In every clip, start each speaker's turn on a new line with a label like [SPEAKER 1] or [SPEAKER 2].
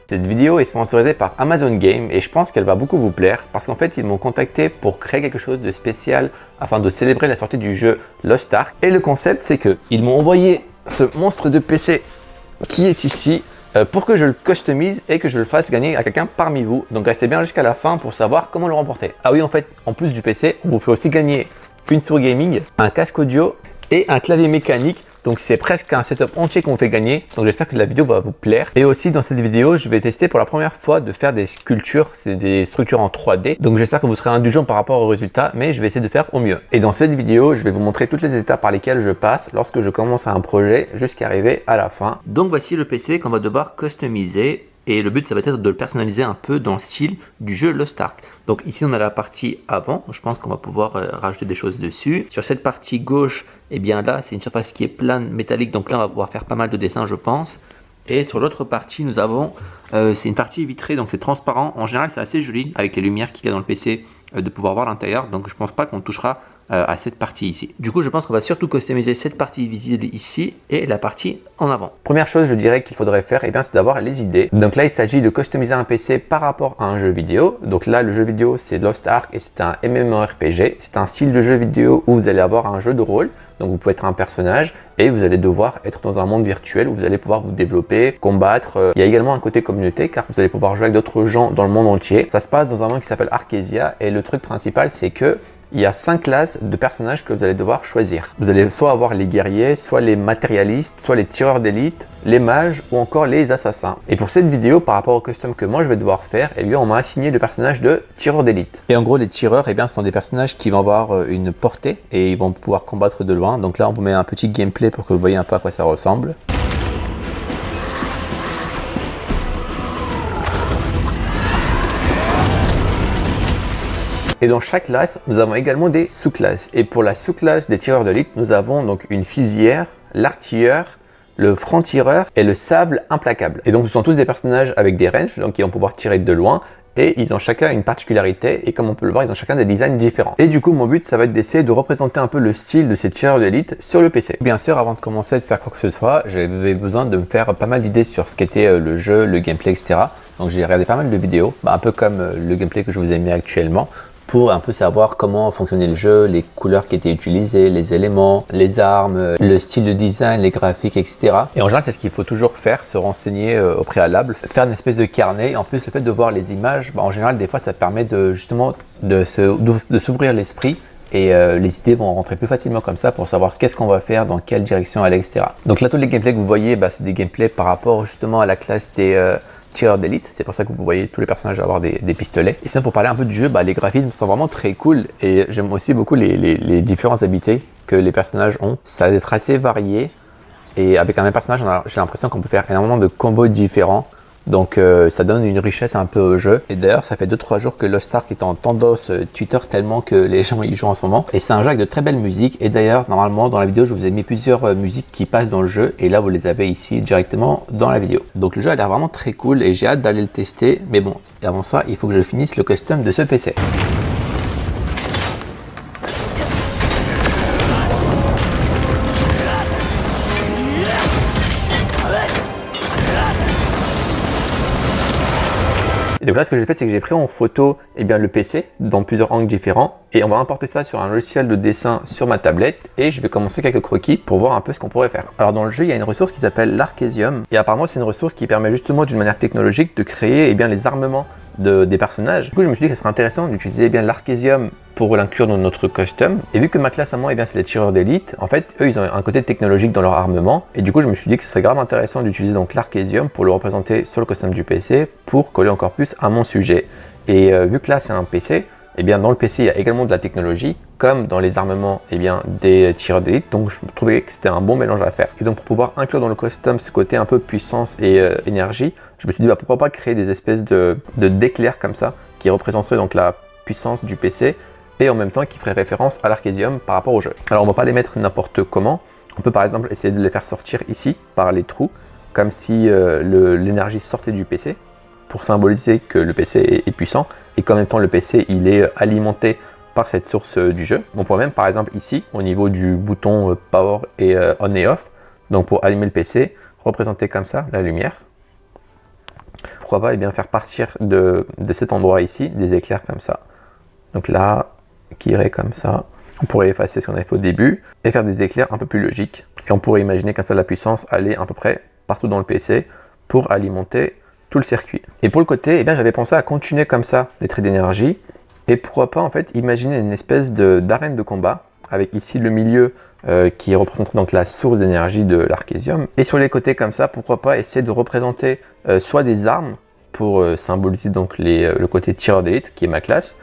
[SPEAKER 1] Cette vidéo est sponsorisée par Amazon Game et je pense qu'elle va beaucoup vous plaire parce qu'en fait ils m'ont contacté pour créer quelque chose de spécial afin de célébrer la sortie du jeu Lost Ark. Et le concept c'est que ils m'ont envoyé ce monstre de PC qui est ici pour que je le customise et que je le fasse gagner à quelqu'un parmi vous. Donc restez bien jusqu'à la fin pour savoir comment le remporter. Ah oui, en fait, en plus du PC, on vous fait aussi gagner une souris gaming, un casque audio et un clavier mécanique. Donc c'est presque un setup entier qu'on vous fait gagner. Donc j'espère que la vidéo va vous plaire. Et aussi dans cette vidéo, je vais tester pour la première fois de faire des sculptures. C'est des structures en 3D. Donc j'espère que vous serez indulgents par rapport au résultat, mais je vais essayer de faire au mieux. Et dans cette vidéo, je vais vous montrer toutes les étapes par lesquelles je passe lorsque je commence un projet jusqu'à arriver à la fin. Donc voici le PC qu'on va devoir customiser. Et le but, ça va être de le personnaliser un peu dans le style du jeu Lost Ark. Donc ici, on a la partie avant. Je pense qu'on va pouvoir rajouter des choses dessus. Sur cette partie gauche, eh bien là, c'est une surface qui est plane, métallique. Donc là, on va pouvoir faire pas mal de dessins, je pense. Et sur l'autre partie, nous avons, c'est une partie vitrée, donc c'est transparent. En général, c'est assez joli avec les lumières qu'il y a dans le PC de pouvoir voir l'intérieur. Donc je pense pas qu'on touchera à cette partie ici. Du coup, je pense qu'on va surtout customiser cette partie visible ici et la partie en avant. Première chose, je dirais qu'il faudrait faire, eh bien, c'est d'avoir les idées. Donc là, il s'agit de customiser un PC par rapport à un jeu vidéo. Donc là, le jeu vidéo, c'est Lost Ark et c'est un MMORPG. C'est un style de jeu vidéo où vous allez avoir un jeu de rôle. Donc vous pouvez être un personnage et vous allez devoir être dans un monde virtuel où vous allez pouvoir vous développer, combattre. Il y a également un côté communauté car vous allez pouvoir jouer avec d'autres gens dans le monde entier. Ça se passe dans un monde qui s'appelle Arkesia et le truc principal, c'est que il y a 5 classes de personnages que vous allez devoir choisir. Vous allez soit avoir les guerriers, soit les matérialistes, soit les tireurs d'élite, les mages ou encore les assassins. Et pour cette vidéo, par rapport au custom que moi je vais devoir faire, eh bien, on m'a assigné le personnage de tireur d'élite. Et en gros, les tireurs, eh bien, ce sont des personnages qui vont avoir une portée et ils vont pouvoir combattre de loin. Donc là, on vous met un petit gameplay pour que vous voyez un peu à quoi ça ressemble. Et dans chaque classe, nous avons également des sous-classes. Et pour la sous-classe des tireurs d'élite, nous avons donc une fusilière, l'artilleur, le franc-tireur et le sable implacable. Et donc ce sont tous des personnages avec des ranges, donc qui vont pouvoir tirer de loin. Et ils ont chacun une particularité et comme on peut le voir, ils ont chacun des designs différents. Et du coup, mon but, ça va être d'essayer de représenter un peu le style de ces tireurs d'élite sur le PC. Bien sûr, avant de commencer à faire quoi que ce soit, j'avais besoin de me faire pas mal d'idées sur ce qu'était le jeu, le gameplay, etc. Donc j'ai regardé pas mal de vidéos, un peu comme le gameplay que je vous ai mis actuellement, pour un peu savoir comment fonctionnait le jeu, les couleurs qui étaient utilisées, les éléments, les armes, le style de design, les graphiques, etc. Et en général, c'est ce qu'il faut toujours faire, se renseigner au préalable, faire une espèce de carnet. En plus, le fait de voir les images, en général, des fois, ça permet de justement de s'ouvrir l'esprit. Et les idées vont rentrer plus facilement comme ça pour savoir qu'est-ce qu'on va faire, dans quelle direction aller, etc. Donc là, tous les gameplays que vous voyez, c'est des gameplays par rapport justement à la classe des tireurs d'élite. C'est pour ça que vous voyez tous les personnages avoir des pistolets. Et ça, pour parler un peu du jeu, les graphismes sont vraiment très cool. Et j'aime aussi beaucoup les différents habiletés que les personnages ont. Ça va être assez varié. Et avec un même personnage, j'ai l'impression qu'on peut faire énormément de combos différents. Donc ça donne une richesse un peu au jeu. Et d'ailleurs, ça fait 2-3 jours que Lost Ark est en tendance Twitter tellement que les gens y jouent en ce moment. Et c'est un jeu avec de très belles musiques. Et d'ailleurs, normalement, dans la vidéo, je vous ai mis plusieurs musiques qui passent dans le jeu. Et là, vous les avez ici directement dans la vidéo. Donc le jeu a l'air vraiment très cool et j'ai hâte d'aller le tester. Mais bon, avant ça, il faut que je finisse le custom de ce PC. Et donc là, ce que j'ai fait, c'est que j'ai pris en photo le PC dans plusieurs angles différents et on va importer ça sur un logiciel de dessin sur ma tablette et je vais commencer quelques croquis pour voir un peu ce qu'on pourrait faire. Alors dans le jeu, il y a une ressource qui s'appelle l'Arkesium et apparemment, c'est une ressource qui permet justement d'une manière technologique de créer les armements des personnages. Du coup, je me suis dit que ce serait intéressant d'utiliser l'Arkesium pour l'inclure dans notre custom. Et vu que ma classe à moi, c'est les tireurs d'élite, en fait, eux, ils ont un côté technologique dans leur armement. Et du coup, je me suis dit que ce serait grave intéressant d'utiliser donc l'Arkesium pour le représenter sur le custom du PC pour coller encore plus à mon sujet. Et vu que là, c'est un PC, dans le PC, il y a également de la technologie, comme dans les armements des tireurs d'élite. Donc, je trouvais que c'était un bon mélange à faire. Et donc, pour pouvoir inclure dans le custom ce côté un peu puissance et énergie, je me suis dit, pourquoi pas créer des espèces d'éclairs comme ça, qui représenteraient donc la puissance du PC, et en même temps qui ferait référence à l'Arkesium par rapport au jeu. Alors, on ne va pas les mettre n'importe comment. On peut par exemple essayer de les faire sortir ici, par les trous, comme si l'énergie sortait du PC, pour symboliser que le PC est puissant et qu'en même temps le PC il est alimenté par cette source du jeu. On pourrait même par exemple ici au niveau du bouton power et on et off, donc pour allumer le PC, représenter comme ça la lumière. pourquoi pas faire partir de cet endroit ici des éclairs comme ça. Donc là, qui irait comme ça. On pourrait effacer ce qu'on avait fait au début et faire des éclairs un peu plus logiques. Et on pourrait imaginer qu'un ça la puissance allait à peu près partout dans le PC pour alimenter tout le circuit. Et pour le côté, j'avais pensé à continuer comme ça les traits d'énergie. Et pourquoi pas en fait imaginer une espèce d'arène de combat avec ici le milieu qui représenterait donc la source d'énergie de l'Arkésium. Et sur les côtés comme ça, pourquoi pas essayer de représenter soit des armes pour symboliser donc le côté tireur d'élite qui est ma classe,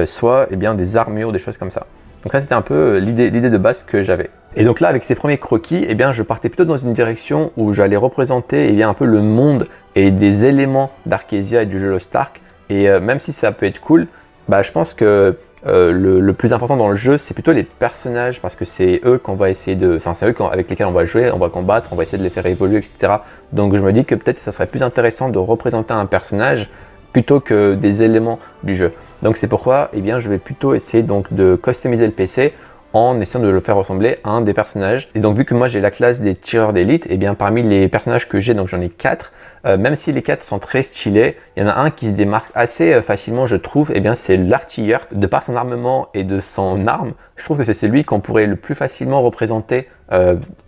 [SPEAKER 1] soit des armures, des choses comme ça. Donc ça c'était un peu l'idée de base que j'avais. Et donc là avec ces premiers croquis, je partais plutôt dans une direction où j'allais représenter un peu le monde et des éléments d'Arkésia et du jeu Lost Ark. Et même si ça peut être cool, je pense que le plus important dans le jeu c'est plutôt les personnages, parce que c'est eux qu'on va essayer de, enfin c'est eux avec lesquels on va jouer, on va combattre, on va essayer de les faire évoluer, etc. Donc je me dis que peut-être ça serait plus intéressant de représenter un personnage plutôt que des éléments du jeu. Donc c'est pourquoi je vais plutôt essayer donc de customiser le PC en essayant de le faire ressembler à un des personnages. Et donc vu que moi j'ai la classe des tireurs d'élite, parmi les personnages que j'ai, donc j'en ai 4, même si les 4 sont très stylés, il y en a un qui se démarque assez facilement je trouve, c'est l'artilleur. De par son armement et de son arme, je trouve que c'est celui qu'on pourrait le plus facilement représenter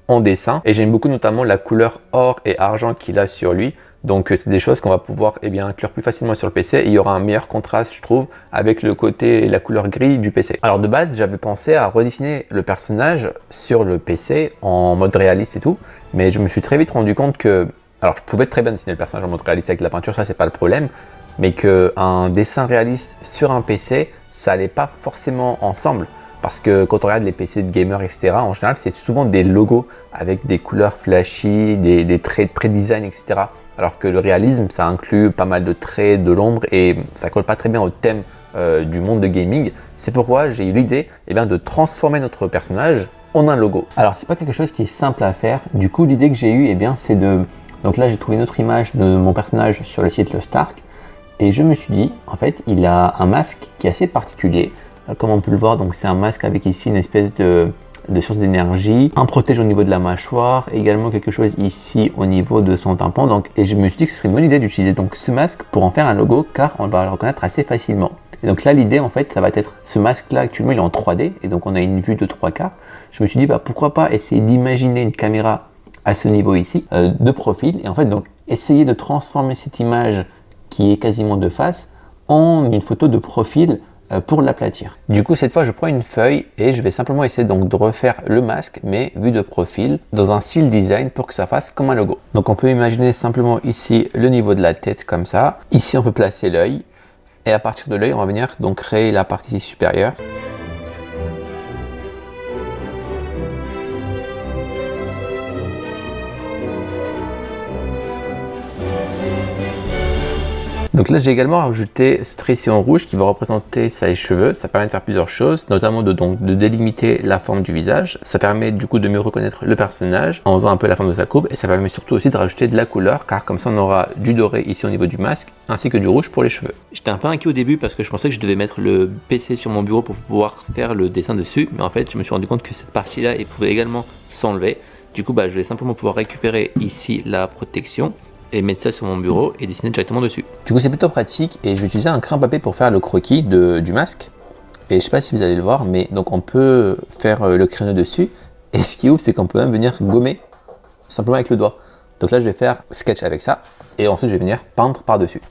[SPEAKER 1] en dessin. Et j'aime beaucoup notamment la couleur or et argent qu'il a sur lui. Donc c'est des choses qu'on va pouvoir inclure plus facilement sur le PC et il y aura un meilleur contraste je trouve avec le côté et la couleur gris du PC. Alors de base j'avais pensé à redessiner le personnage sur le PC en mode réaliste et tout, mais je me suis très vite rendu compte que, alors je pouvais très bien dessiner le personnage en mode réaliste avec la peinture, ça c'est pas le problème, mais qu'un dessin réaliste sur un PC ça allait pas forcément ensemble. Parce que quand on regarde les PC de gamers, etc., en général, c'est souvent des logos avec des couleurs flashy, des traits de pré-design, etc. Alors que le réalisme, ça inclut pas mal de traits, de l'ombre et ça colle pas très bien au thème du monde de gaming. C'est pourquoi j'ai eu l'idée de transformer notre personnage en un logo. Alors, c'est pas quelque chose qui est simple à faire. Du coup, l'idée que j'ai eue, c'est de... Donc là, j'ai trouvé une autre image de mon personnage sur le site Lost Ark et je me suis dit, en fait, il a un masque qui est assez particulier. Comme on peut le voir, donc c'est un masque avec ici une espèce de source d'énergie, un protège au niveau de la mâchoire, également quelque chose ici au niveau de son tympan. Donc, et je me suis dit que ce serait une bonne idée d'utiliser donc ce masque pour en faire un logo, car on va le reconnaître assez facilement. Et donc là, l'idée en fait, ça va être ce masque-là actuellement, il est en 3D et donc on a une vue de 3/4. Je me suis dit pourquoi pas essayer d'imaginer une caméra à ce niveau ici de profil et en fait donc essayer de transformer cette image qui est quasiment de face en une photo de profil pour l'aplatir. Du coup cette fois je prends une feuille et je vais simplement essayer donc de refaire le masque mais vu de profil dans un style design pour que ça fasse comme un logo. Donc on peut imaginer simplement ici le niveau de la tête comme ça. Ici on peut placer l'œil et à partir de l'œil on va venir donc créer la partie supérieure. Donc là j'ai également rajouté ce trait en rouge qui va représenter ses cheveux. Ça permet de faire plusieurs choses, notamment de délimiter la forme du visage. Ça permet du coup de mieux reconnaître le personnage en faisant un peu la forme de sa courbe et ça permet surtout aussi de rajouter de la couleur car comme ça on aura du doré ici au niveau du masque ainsi que du rouge pour les cheveux. J'étais un peu inquiet au début parce que je pensais que je devais mettre le PC sur mon bureau pour pouvoir faire le dessin dessus, mais en fait je me suis rendu compte que cette partie là elle pouvait également s'enlever. Du coup je vais simplement pouvoir récupérer ici la protection et mettre ça sur mon bureau et dessiner directement dessus. Du coup c'est plutôt pratique et je vais utiliser un crayon papier pour faire le croquis du masque. Et je sais pas si vous allez le voir, mais donc on peut faire le crayon dessus et ce qui est ouf c'est qu'on peut même venir gommer simplement avec le doigt. Donc là je vais faire sketch avec ça et ensuite je vais venir peindre par dessus.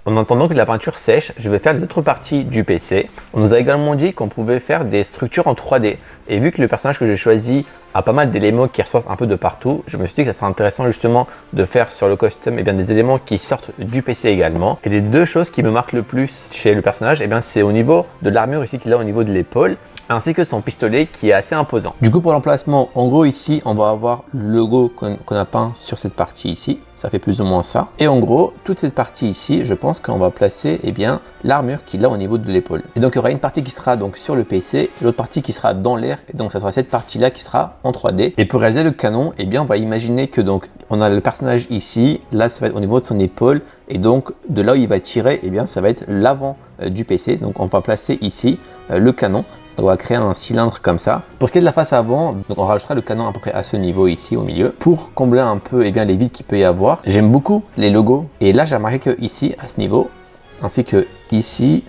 [SPEAKER 1] En attendant que la peinture sèche, je vais faire les autres parties du PC. On nous a également dit qu'on pouvait faire des structures en 3D. Et vu que le personnage que j'ai choisi a pas mal d'éléments qui ressortent un peu de partout, je me suis dit que ça serait intéressant justement de faire sur le custom des éléments qui sortent du PC également. Et les deux choses qui me marquent le plus chez le personnage, c'est au niveau de l'armure ici qu'il a au niveau de l'épaule, ainsi que son pistolet qui est assez imposant. Du coup, pour l'emplacement, en gros ici, on va avoir le logo qu'on a peint sur cette partie ici. Ça fait plus ou moins ça. Et en gros, toute cette partie ici, je pense qu'on va placer l'armure qu'il a au niveau de l'épaule. Et donc, il y aura une partie qui sera donc sur le PC et l'autre partie qui sera dans l'air. Et donc, ça sera cette partie-là qui sera en 3D. Et pour réaliser le canon, on va imaginer que donc, on a le personnage ici. Là, ça va être au niveau de son épaule. Et donc, de là où il va tirer, ça va être l'avant du PC. Donc, on va placer ici le canon. On va créer un cylindre comme ça. Pour ce qui est de la face avant, donc on rajoutera le canon à peu près à ce niveau ici au milieu pour combler un peu les vides qu'il peut y avoir. J'aime beaucoup les logos et là j'ai remarqué que ici à ce niveau ainsi que ici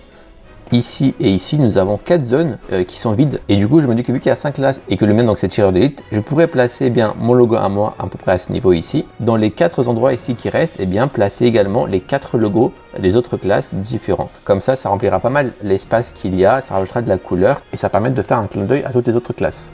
[SPEAKER 1] et ici, nous avons 4 zones qui sont vides. Et du coup, je me dis que vu qu'il y a 5 classes et que le mien, donc c'est tireur d'élite, je pourrais placer mon logo à moi à peu près à ce niveau ici. Dans les 4 endroits ici qui restent, placer également les 4 logos des autres classes différents. Comme ça remplira pas mal l'espace qu'il y a, ça rajoutera de la couleur et ça permet de faire un clin d'œil à toutes les autres classes.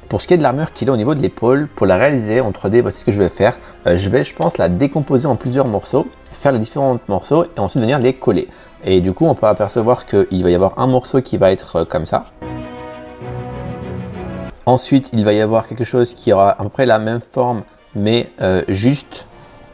[SPEAKER 1] Pour ce qui est de l'armure qu'il a au niveau de l'épaule, pour la réaliser en 3D, voici ce que je vais faire. Je pense, la décomposer en plusieurs morceaux, faire les différents morceaux et ensuite venir les coller. Et du coup, on peut apercevoir qu'il va y avoir un morceau qui va être comme ça. Ensuite, il va y avoir quelque chose qui aura à peu près la même forme, mais juste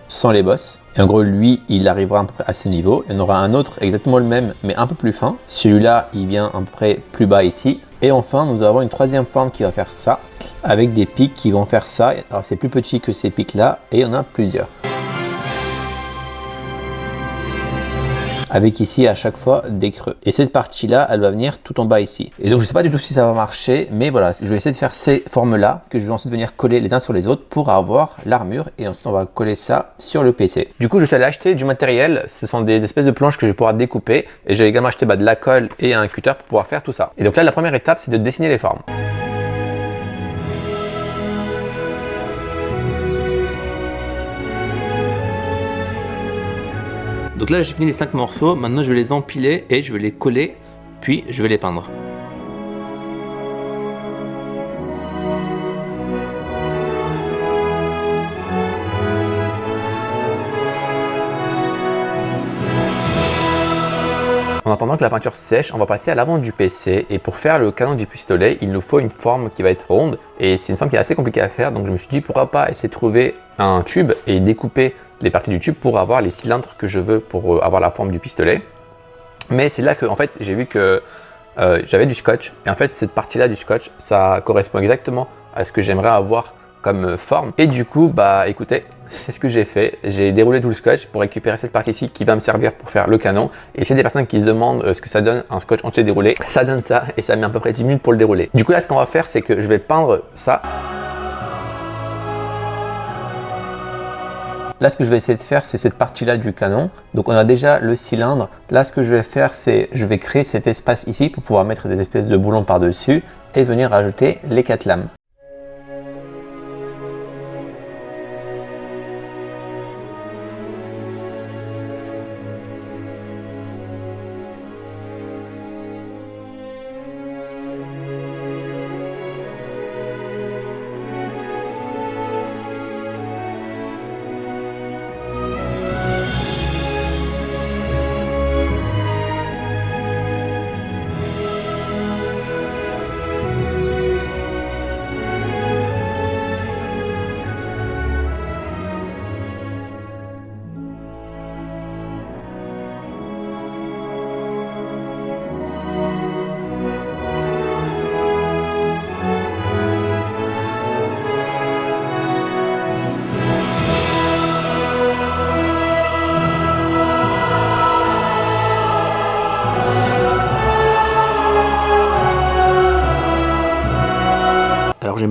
[SPEAKER 1] sans les bosses. Et en gros, lui, il arrivera à peu près à ce niveau. Il y en aura un autre exactement le même, mais un peu plus fin. Celui-là, il vient à peu près plus bas ici. Et enfin, nous avons une troisième forme qui va faire ça, avec des pics qui vont faire ça. Alors, c'est plus petit que ces pics-là, et il y en a plusieurs. Avec ici à chaque fois des creux. Et cette partie-là, elle va venir tout en bas ici. Et donc je ne sais pas du tout si ça va marcher, mais voilà, je vais essayer de faire ces formes-là, que je vais ensuite venir coller les uns sur les autres pour avoir l'armure. Et ensuite on va coller ça sur le PC. Du coup, je suis allé acheter du matériel. Ce sont des espèces de planches que je vais pouvoir découper. Et j'ai également acheté de la colle et un cutter pour pouvoir faire tout ça. Et donc là, la première étape, c'est de dessiner les formes. Donc là, j'ai fini les 5 morceaux. Maintenant, je vais les empiler et je vais les coller, puis je vais les peindre. En attendant que la peinture sèche, on va passer à l'avant du PC et pour faire le canon du pistolet, il nous faut une forme qui va être ronde et c'est une forme qui est assez compliquée à faire, donc je me suis dit pourquoi pas essayer de trouver un tube et découper les parties du tube pour avoir les cylindres que je veux pour avoir la forme du pistolet. Mais c'est là que en fait j'ai vu que j'avais du scotch et en fait cette partie là du scotch ça correspond exactement à ce que j'aimerais avoir comme forme et du coup écoutez, c'est ce que j'ai fait. J'ai déroulé tout le scotch pour récupérer cette partie-ci qui va me servir pour faire le canon. Et c'est des personnes qui se demandent ce que ça donne un scotch entier déroulé. Ça donne ça et ça met à peu près 10 minutes pour le dérouler. Du coup là, ce qu'on va faire, c'est que je vais peindre ça. Là, ce que je vais essayer de faire, c'est cette partie-là du canon. Donc, on a déjà le cylindre. Là, ce que je vais faire, c'est je vais créer cet espace ici pour pouvoir mettre des espèces de boulons par-dessus et venir rajouter les 4 lames.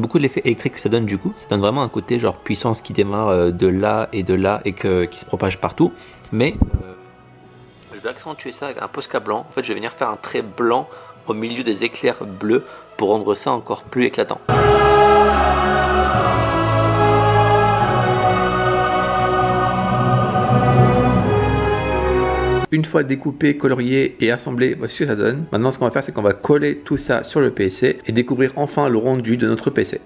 [SPEAKER 1] beaucoup de l'effet électrique que ça donne du coup. Ça donne vraiment un côté genre puissance qui démarre de là et qui se propage partout. Mais je vais accentuer ça avec un Posca blanc. En fait, je vais venir faire un trait blanc au milieu des éclairs bleus pour rendre ça encore plus éclatant. Une fois découpé, colorié et assemblé, voici ce que ça donne. Maintenant, ce qu'on va faire, c'est qu'on va coller tout ça sur le PC et découvrir enfin le rendu de notre PC.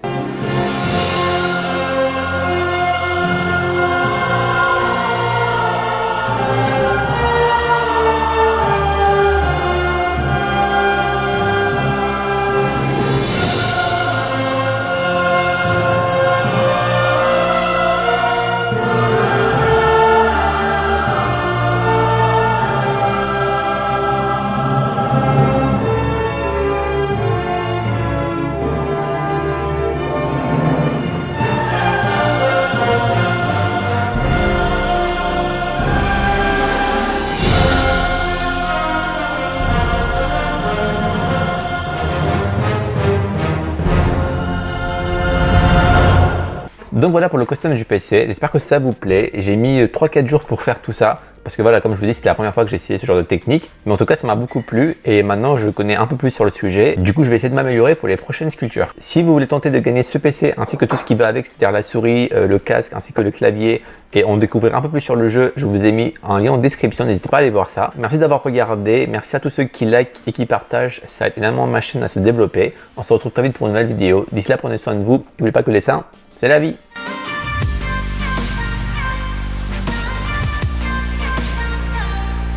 [SPEAKER 1] Donc voilà pour le custom du PC, j'espère que ça vous plaît. J'ai mis 3-4 jours pour faire tout ça parce que voilà, comme je vous dis, c'était la première fois que j'ai essayé ce genre de technique. Mais en tout cas, ça m'a beaucoup plu et maintenant je connais un peu plus sur le sujet. Du coup, je vais essayer de m'améliorer pour les prochaines sculptures. Si vous voulez tenter de gagner ce PC ainsi que tout ce qui va avec, c'est-à-dire la souris, le casque ainsi que le clavier et en découvrir un peu plus sur le jeu, je vous ai mis un lien en description, n'hésitez pas à aller voir ça. Merci d'avoir regardé, merci à tous ceux qui likent et qui partagent, ça aide énormément ma chaîne à se développer. On se retrouve très vite pour une nouvelle vidéo. D'ici là, prenez soin de vous, n'oubliez pas que les dessins, c'est la vie.